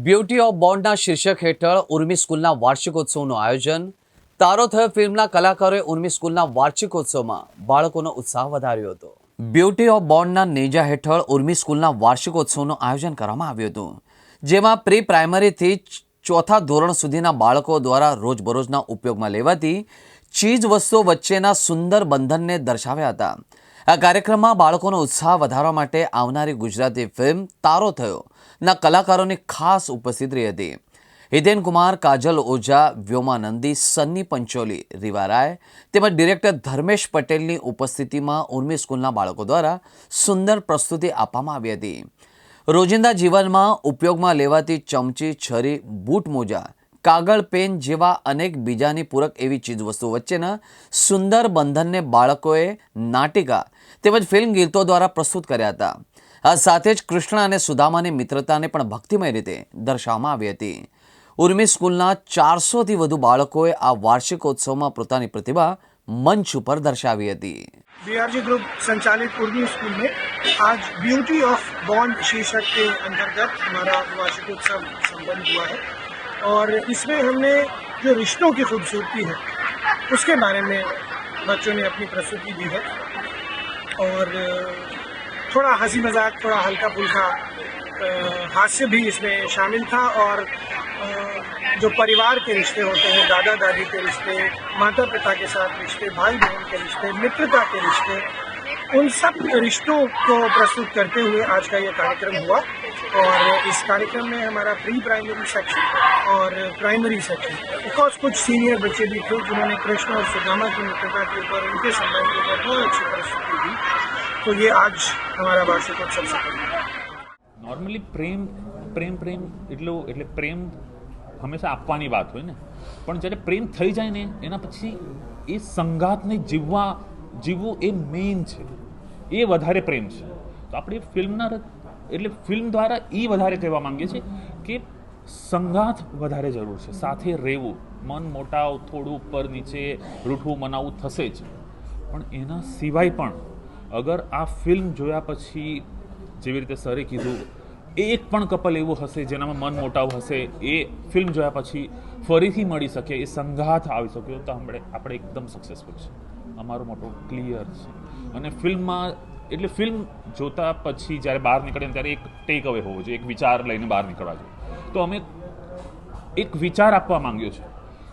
Beauty of બોન્ડના શીર્ષક હેઠળ ઉર્મી સ્કૂલના વાર્ષિકોત્સવનું આયોજન. તારો થયો ફિલ્મના કલાકારોએ ઉર્મી સ્કૂલના વાર્ષિકોત્સવમાં બાળકોનો ઉત્સાહ વધાર્યો હતો. બ્યુટી ઓફ બોન્ડના નેજા હેઠળ ઉર્મી સ્કૂલના વાર્ષિકોત્સવનું આયોજન કરવામાં આવ્યું હતું, જેમાં પ્રી પ્રાઇમરીથી ચોથા ધોરણ સુધીના બાળકો દ્વારા રોજબરોજના ઉપયોગમાં લેવાતી ચીજ વસ્તુઓ વચ્ચેના સુંદર બંધનને દર્શાવ્યા હતા. આ કાર્યક્રમમાં બાળકોનો ઉત્સાહ વધારવા માટે આવનારી ગુજરાતી ફિલ્મ તારો થયો ના કલાકારોની ખાસ ઉપસ્થિત રહી હતી. હિતેન કુમાર, કાજલ ઓઝા, વ્યોમાનંદી, સન્ની પંચોલી, રીવા રાય તેમજ ડિરેક્ટર ધર્મેશ પટેલની ઉપસ્થિતિમાં ઉર્મી સ્કૂલના બાળકો દ્વારા સુંદર પ્રસ્તુતિ આપવામાં આવી હતી. રોજિંદા જીવનમાં ઉપયોગમાં લેવાતી ચમચી, છરી, બૂટ મોજા, કાગળ, પેન જેવા અનેક બીજાની પૂરક એવી ચીજવસ્તુઓ વચ્ચેના સુંદર બંધનને બાળકોએ નાટિકા તેમજ ફિલ્મ ગીતો દ્વારા પ્રસ્તુત કર્યા હતા. આ સાથે જ કૃષ્ણ અને સુદામાની મિત્રતાને પણ ભક્તિમય રીતે દર્શાવવામાં આવી હતી. ઉર્મી સ્કૂલના 400થી વધુ બાળકોએ આ વાર્ષિકોત્સવમાં પોતાની પ્રતિભા મંચ ઉપર દર્શાવી હતી. बीआरजी ग्रुप संचालित उर्मी स्कूल में आज ब्यूटी ऑफ बॉन्ड शीर्षक के अंतर्गत हमारा वार्षिकोत्सव संपन्न हुआ है और इसमें हमने जो रिश्तों की खूबसूरती है उसके बारे में बच्चों ने अपनी प्रस्तुति दी है और थोड़ा हंसी मजाक, थोड़ा हल्का फुल्का हास्य भी इसमें शामिल था और जो परिवार के रिश्ते होते हैं, दादा दादी के रिश्ते, माता पिता के साथ रिश्ते, भाई बहन के रिश्ते, मित्रता के रिश्ते, उन सब रिश्तों को प्रस्तुत करते हुए आज का ये कार्यक्रम हुआ. और इस कार्यक्रम में हमारा प्री प्राइमरी सेक्शन और प्राइमरी सेक्शन, बिकॉज कुछ सीनियर बच्चे भी थे जिन्होंने कृष्ण और सुदामा की मित्रता के ऊपर, उनके संबंध के ऊपर बहुत अच्छी प्रस्तुति दी. तो ये आज हमारा वार्षिकोत्सव सफल हुआ. નોર્મલી પ્રેમ એટલે પ્રેમ હંમેશા આપવાની વાત હોય ને, પણ જ્યારે પ્રેમ થઈ જાય ને એના પછી એ સંગાતને જીવવું એ મેઇન છે, એ વધારે પ્રેમ છે. તો આપણે ફિલ્મ દ્વારા એ વધારે કહેવા માંગીએ છીએ કે સંગાત વધારે જરૂર છે, સાથે રહેવું. મન મોટાવ, થોડું ઉપર નીચે, રૂઠવું મનાવવું થશે જ, પણ એના સિવાય પણ અગર આ ફિલ્મ જોયા પછી, જેવી રીતે સરે કીધું, એક પણ કપલ એવું હશે જેનામાં મન મોટાવ હશે, એ ફિલ્મ જોયા પછી ફરીથી મળી શકે, એ સંઘાત આવી શકે, તો આપણે એકદમ સક્સેસફુલ છે. અમારો મોટો ક્લિયર છે. અને ફિલ્મ જોતા પછી જ્યારે બહાર નીકળે ત્યારે એક ટેક અવે હોવો જોઈએ, એક વિચાર લઈને બહાર નીકળવા જોઈએ. તો અમે એક વિચાર આપવા માંગ્યો છે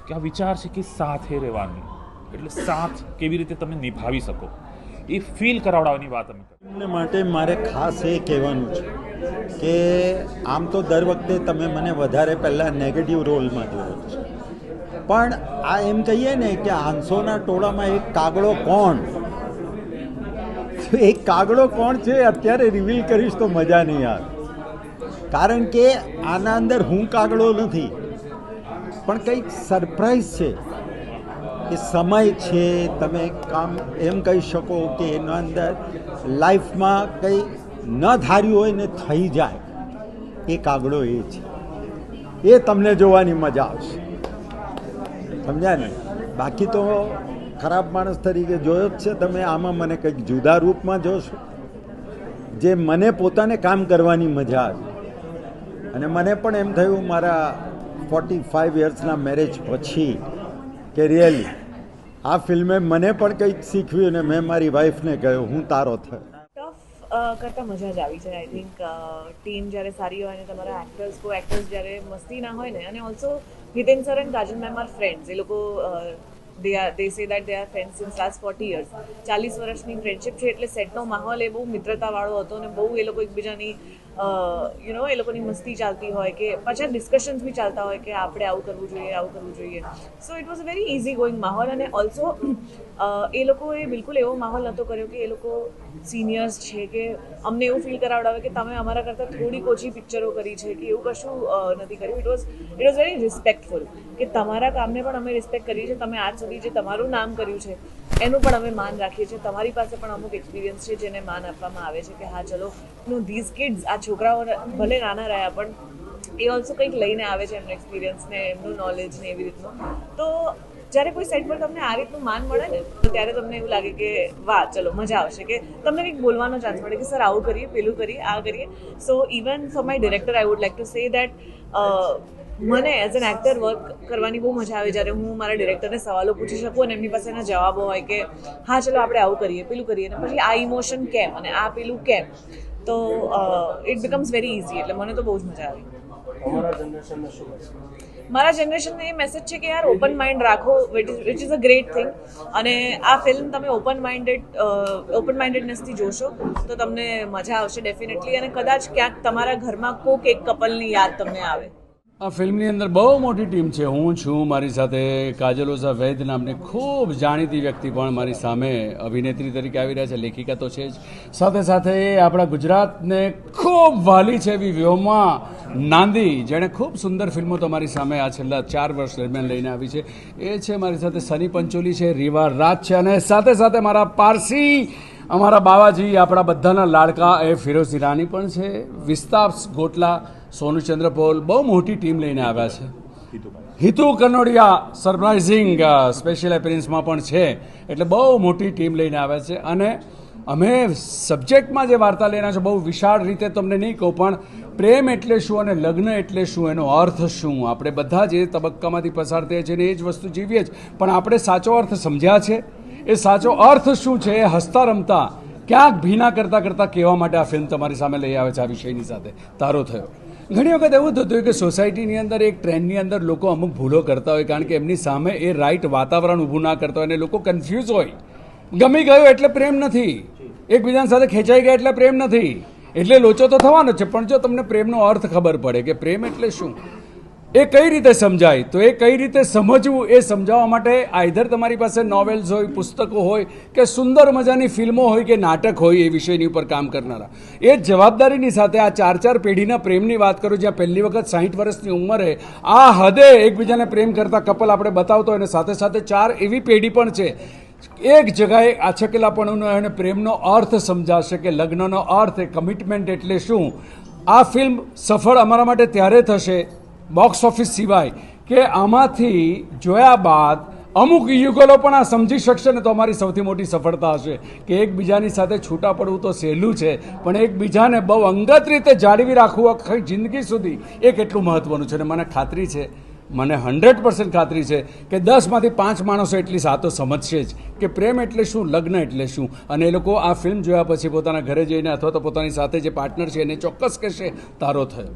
કે આ વિચાર છે કે સાથે રહેવાની, એટલે સાથ કેવી રીતે તમે નિભાવી શકો, એ ફીલ કરાવડાવવાની વાત અમે કરી. એમને માટે મારે ખાસ એ કહેવાનું છે કે આમ તો દર વખતે તમે મને વધારે પહેલાં નેગેટિવ રોલમાં જોયો છે, પણ આ એમ કહીએ ને કે આંસોના ટોળામાં એક કાગડો કોણ, એક કાગડો કોણ છે અત્યારે રિવીલ કરીશ તો મજા નહીં આવે, કારણ કે આના અંદર હું કાગડો નથી, પણ કંઈક સરપ્રાઈઝ છે. એ સમય છે, તમે કામ એમ કહી શકો કે એના અંદર લાઈફમાં કંઈ ન ધાર્યું હોય ને થઈ જાય, એ કાગડો એ છે. એ તમને જોવાની મજા આવશે, સમજ્યા ને? બાકી તો ખરાબ માણસ તરીકે જોયો જ છે તમે, આમાં મને કંઈક જુદા રૂપમાં જોશો જે મને પોતાને કામ કરવાની મજા આવી. અને મને પણ એમ થયું મારા 45 યર્સના મેરેજ પછી કે રિયલી આ ફિલ્મે મને પણ કંઈક શીખવ્યું, અને મેં મારી વાઈફને કહ્યું હું તારો થયો. ટફ કરતાં મજા જ આવી જાય. આઈ થિંક ટીમ જ્યારે સારી હોય અને તમારા એક્ટર્સ જ્યારે મસ્તી ના હોય ને, અને also Hiten sir and Kajal ma'am are friends. એ લોકો they say that they are friends since last 40 years. 40 વર્ષની ફ્રેન્ડશિપ છે, એટલે સેટનો માહોલ એ બહુ મિત્રતાવાળો હતો અને બહુ એ લોકો એકબીજાની એ લોકોની મસ્તી ચાલતી હોય, કે પાછા ડિસ્કશન્સ બી ચાલતા હોય કે આપણે આવું કરવું જોઈએ. So it was a very easy going માહોલ. અને ઓલ્સો એ લોકોએ બિલકુલ એવો માહોલ નહોતો કર્યો કે એ લોકો સિનિયર્સ છે કે અમને એવું ફીલ કરાવડાવે કે તમે અમારા કરતાં થોડીક ઓછી પિક્ચરો કરી છે કે એવું કશું નથી કર્યું. ઇટ વોઝ વેરી રિસ્પેક્ટફુલ કે તમારા કામને પણ અમે રિસ્પેક્ટ કરીએ છીએ. તમે આજ સુધી જે તમારું નામ કર્યું છે એનું પણ અમે માન રાખીએ છીએ. તમારી પાસે પણ અમુક એક્સપિરિયન્સ છે જેને માન આપવામાં આવે છે કે હા ચલો ધીઝ કિડ્સ, આ છોકરાઓ ભલે નાના રહ્યા પણ એ ઓલ્સો કંઈક લઈને આવે છે, એમનો એક્સપિરિયન્સ ને એમનું નોલેજ ને એવી રીતનું. તો જ્યારે કોઈ સેટ પર તમને આ રીતનું માન મળે ને તો ત્યારે તમને એવું લાગે કે વાહ ચલો મજા આવશે, કે તમને કંઈક બોલવાનો ચાન્સ મળે કે સર આવું કરીએ, પેલું કરીએ, આ કરીએ. સો even for my director I would like to say that મને એઝ એન એક્ટર વર્ક કરવાની બહુ મજા આવે જ્યારે હું મારા ડિરેક્ટરને સવાલો પૂછી શકું અને એમની પાસે એના જવાબો હોય કે હા ચલો આપણે આવું કરીએ, પેલું કરીએ, અને પછી આ ઇમોશન કેમ અને આ પેલું કેમ, તો ઇટ બિકમ્સ વેરી ઇઝી. એટલે મને તો બહુ જ મજા આવી. મારા જનરેશનને એ મેસેજ છે કે યાર ઓપન માઇન્ડ રાખો, which is a great thing. અને આ ફિલ્મ તમે ઓપન માઇન્ડેડનેસથી જોશો તો તમને મજા આવશે ડેફિનેટલી, અને કદાચ ક્યાંક તમારા ઘરમાં કોક એક કપલની યાદ તમને આવે. આ ફિલ્મની અંદર બહુ મોટી ટીમ છે. હું છું, મારી સાથે કાજલ ઓઝા વૈદ નામની ખૂબ જાણીતી વ્યક્તિ પણ મારી સામે અભિનેત્રી તરીકે આવી રહ્યા છે, લેખિકા તો છે જ, સાથે સાથે આપણા ગુજરાતને ખૂબ વાલી છે એવી વ્યોમા નાંદી, જેણે ખૂબ સુંદર ફિલ્મો તમારી સામે આ છેલ્લા 4 વર્ષ દરમિયાન લઈને આવી છે, એ છે મારી સાથે. સની પંચોલી છે, રીવા રાજ છે, અને સાથે સાથે મારા પારસી, અમારા બાવાજી, આપણા બધાના લાડકા એ ફિરોઝ ઈરાની પણ છે, વિસ્તાર ગોટલા, સોનુ ચંદ્રપોલ, બહુ મોટી ટીમ લઈને આવ્યા છે. હિતુ કનોડિયા સરપ્રાઇઝિંગ સ્પેશિયલ એપિયરન્સમાં પણ છે, એટલે બહુ મોટી ટીમ લઈને આવ્યા છે. અને અમે સબ્જેક્ટમાં જે વાર્તા લઈને છે બહુ વિશાળ રીતે તમને નહીં કહું, પણ પ્રેમ એટલે શું અને લગ્ન એટલે શું, એનો અર્થ શું, આપણે બધા જે તબક્કામાંથી પસાર થયા છે ને એ જ વસ્તુ જીવીએ જ, પણ આપણે સાચો અર્થ સમજ્યા છે. એ સાચો અર્થ શું છે એ હસતા રમતા ક્યાંક ભીના કરતાં કરતાં કહેવા માટે આ ફિલ્મ તમારી સામે લઈ આવે છે. આ વિષયની સાથે તારો થયો. ઘણી વખત એવું થતું હોય કે સોસાયટીની અંદર એક ટ્રેન્ડની અંદર લોકો અમુક ભૂલો કરતા હોય, કારણ કે એમની સામે એ રાઈટ વાતાવરણ ઊભું ના કરતા હોય અને લોકો કન્ફ્યુઝ હોય. ગમી ગયો એટલે પ્રેમ નથી, એકબીજાની સાથે ખેંચાઈ ગયા એટલે પ્રેમ નથી, એટલે લોચો તો થવાનો છે. પણ જો તમને પ્રેમનો અર્થ ખબર પડે કે પ્રેમ એટલે શું, એ કઈ રીતે સમજાય, તો એ કઈ રીતે સમજવું એ સમજાવવા માટે આઈધર તમારી પાસે નોવેલ્સ હોય, પુસ્તકો હોય, કે સુંદર મજાની ફિલ્મો હોય કે નાટક હોય એ વિષયની ઉપર કામ કરનારા, એ જ જવાબદારીની સાથે આ 4 પેઢીના પ્રેમની વાત કરું, જ્યાં પહેલી વખત 60 વર્ષની ઉંમરે આ હદે એકબીજાને પ્રેમ કરતા કપલ આપણે બતાવતો હોય, અને સાથે સાથે 4 એવી પેઢી પણ છે એક જગાએ આછકેલાપણુનો અને પ્રેમનો અર્થ સમજાશે કે લગ્નનો અર્થ, કમિટમેન્ટ એટલે શું. આ ફિલ્મ સફળ અમારા માટે ત્યારે થશે બોક્સ ઓફિસ સિવાય કે આમાંથી જોયા બાદ અમુક યુગલો પણ આ સમજી શકશે ને, તો અમારી સૌથી મોટી સફળતા હશે. કે એકબીજાની સાથે છૂટા પડવું તો સહેલું છે, પણ એકબીજાને બહુ અંગત રીતે જાળવી રાખવું આખી જિંદગી સુધી એ કેટલું મહત્ત્વનું છે. અને મને ખાતરી છે, મને 100% ખાતરી છે કે 10માંથી 5 માણસો એટલી સાતો સમજશે જ કે પ્રેમ એટલે શું, લગ્ન એટલે શું. અને એ લોકો આ ફિલ્મ જોયા પછી પોતાના ઘરે જઈને અથવા તો પોતાની સાથે જે પાર્ટનર છે એને ચોક્કસ કહેશે તારો થયો.